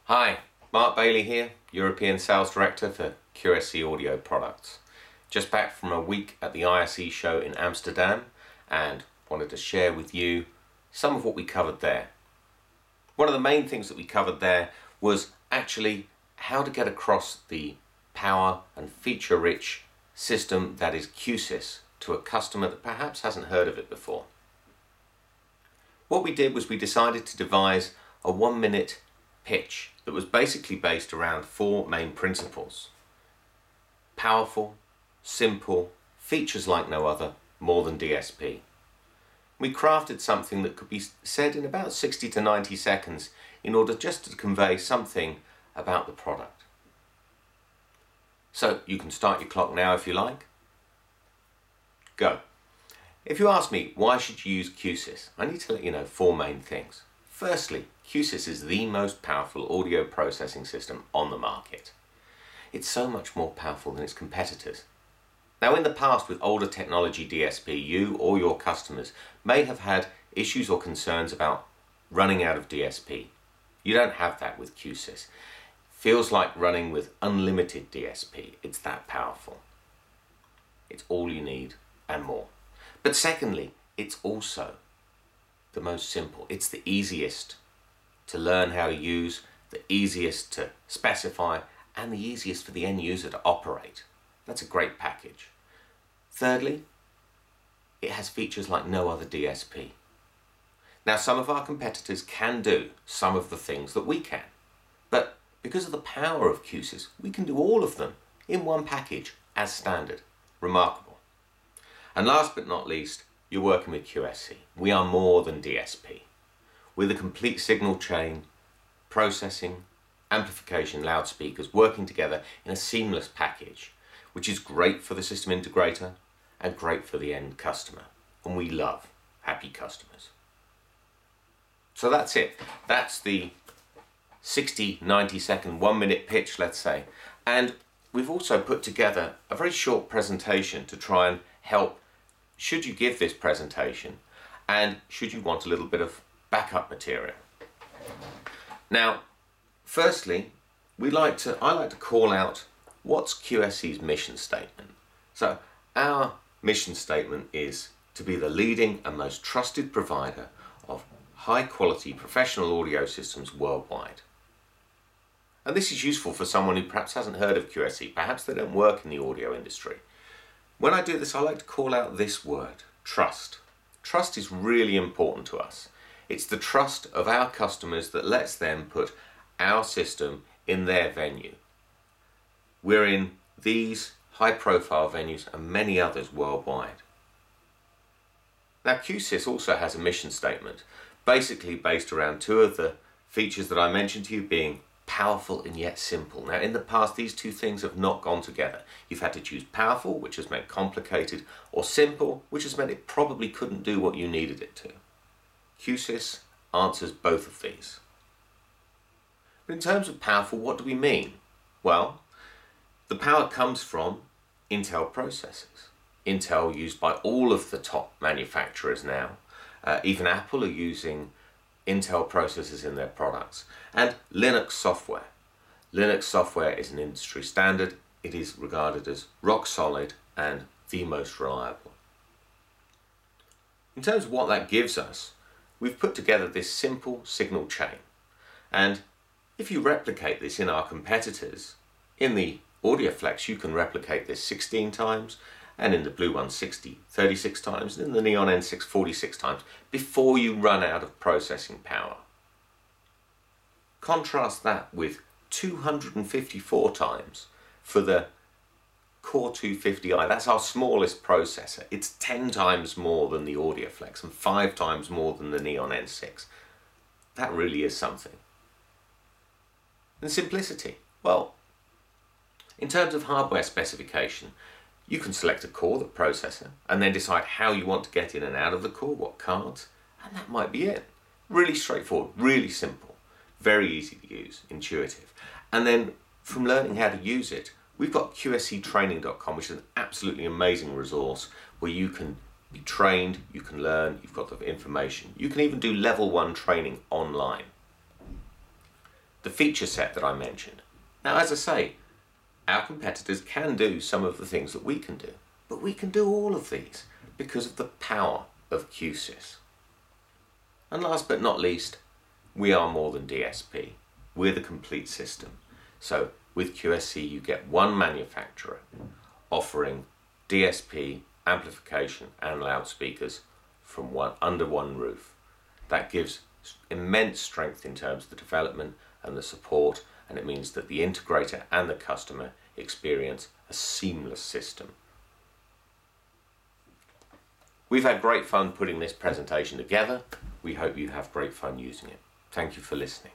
Hi, Mark Bailey here, European Sales Director for Q-SYS Audio Products. Just back from a week at the ISE show in Amsterdam and wanted to share with you some of what we covered there. One of the main things that we covered there was actually how to get across the power and feature-rich system that is Q-SYS to a customer that perhaps hasn't heard of it before. What we did was we decided to devise a 1-minute pitch that was basically based around 4 main principles. Powerful, simple, features like no other, more than DSP. We crafted something that could be said in about 60 to 90 seconds in order just to convey something about the product. So you can start your clock now if you like. Go. If you ask me why should you use Q-SYS, I need to let you know 4 main things. Firstly, Q-SYS is the most powerful audio processing system on the market. It's so much more powerful than its competitors. Now, in the past with older technology DSP, you or your customers may have had issues or concerns about running out of DSP. You don't have that with Q-SYS. Feels like running with unlimited DSP. It's that powerful. It's all you need and more. But secondly, it's also the most simple. It's the easiest to learn how to use, the easiest to specify, and the easiest for the end user to operate. That's a great package. Thirdly, it has features like no other DSP. Now, some of our competitors can do some of the things that we can, but because of the power of Q-SYS, we can do all of them in one package as standard. Remarkable. And last but not least, you're working with Q-SYS. We are more than DSP. We're the complete signal chain, processing, amplification, loudspeakers working together in a seamless package, which is great for the system integrator and great for the end customer. And we love happy customers. So that's it. That's the 60, 90 second, 1-minute pitch, let's say. And we've also put together a very short presentation to try and help should you give this presentation and should you want a little bit of backup material. Now, firstly, I like to call out what's Q-SYS' mission statement. So our mission statement is to be the leading and most trusted provider of high quality professional audio systems worldwide. And this is useful for someone who perhaps hasn't heard of Q-SYS, perhaps they don't work in the audio industry. When I do this, I like to call out this word, trust. Trust is really important to us. It's the trust of our customers that lets them put our system in their venue. We're in these high-profile venues and many others worldwide. Now, Q-SYS also has a mission statement, basically based around 2 of the features that I mentioned to you being powerful and yet simple. Now, in the past, these 2 things have not gone together. You've had to choose powerful, which has meant complicated, or simple, which has meant it probably couldn't do what you needed it to. Q-SYS answers both of these. But in terms of powerful, what do we mean? Well, the power comes from Intel processors. Intel used by all of the top manufacturers now. Even Apple are using Intel processors in their products, and Linux software. Linux software is an industry standard. It is regarded as rock solid and the most reliable. In terms of what that gives us, we've put together this simple signal chain, and if you replicate this in our competitors, in the AudioFlex you can replicate this 16 times, and in the Blue One 36 times, and in the Neon N6 46 times, before you run out of processing power. Contrast that with 254 times for the Core 250i. That's our smallest processor. It's 10 times more than the AudioFlex and 5 times more than the Neon N6. That really is something. And simplicity. Well, in terms of hardware specification, you can select a core, the processor, and then decide how you want to get in and out of the core, what cards, and that might be it. Really straightforward, really simple, very easy to use, intuitive. And then from learning how to use it, we've got QSYtraining.com, which is an absolutely amazing resource where you can be trained, you can learn, you've got the information. You can even do level 1 training online. the feature set that I mentioned. Now, as I say, our competitors can do some of the things that we can do, but we can do all of these because of the power of Q-SYS. And last but not least, we are more than DSP. We're the complete system. So with QSC, you get one manufacturer offering DSP, amplification and loudspeakers from under one roof. That gives immense strength in terms of the development and the support, and it means that the integrator and the customer experience a seamless system. We've had great fun putting this presentation together. We hope you have great fun using it. Thank you for listening.